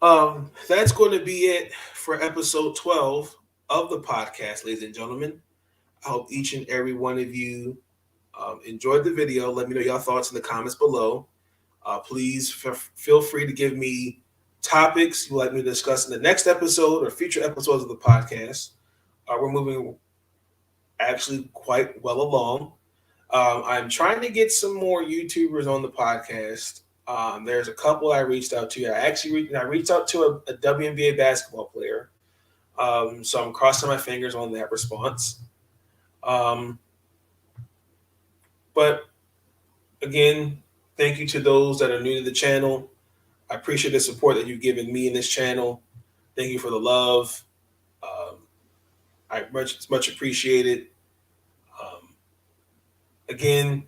[SPEAKER 2] that's going to be it for episode 12 of the podcast, ladies and gentlemen. I hope each and every one of you enjoyed the video. Let me know your thoughts in the comments below. Please feel free to give me topics you'd like me to discuss in the next episode or future episodes of the podcast. We're moving actually quite well along. I'm trying to get some more YouTubers on the podcast. There's a couple I reached out to. I reached out to a WNBA basketball player. So I'm crossing my fingers on that response. But again, thank you to those that are new to the channel. I appreciate the support that you've given me in this channel. Thank you for the love. It's much appreciated. Again,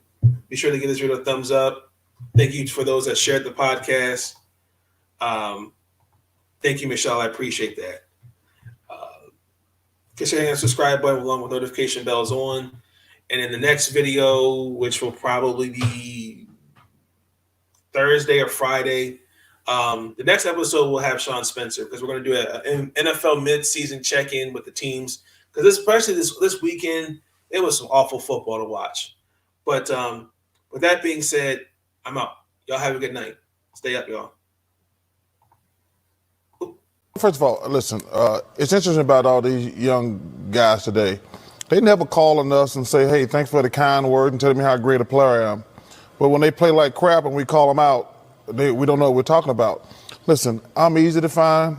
[SPEAKER 2] be sure to give this video a thumbs up. Thank you for those that shared the podcast. Thank you, Michelle. I appreciate that. Consider hitting the subscribe button along with notification bells on. And in the next video, which will probably be Thursday or Friday, the next episode will have Sean Spencer because we're going to do an NFL mid-season check-in with the teams. Because especially this weekend, it was some awful football to watch. But with that being said, I'm out. Y'all have a good night. Stay up, y'all.
[SPEAKER 1] First of all, listen, it's interesting about all these young guys today. They never call on us and say, hey, thanks for the kind word and tell me how great a player I am. But when they play like crap and we call them out, we don't know what we're talking about. Listen, I'm easy to find.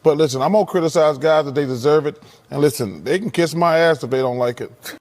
[SPEAKER 1] But listen, I'm going to criticize guys that they deserve it. And listen, they can kiss my ass if they don't like it.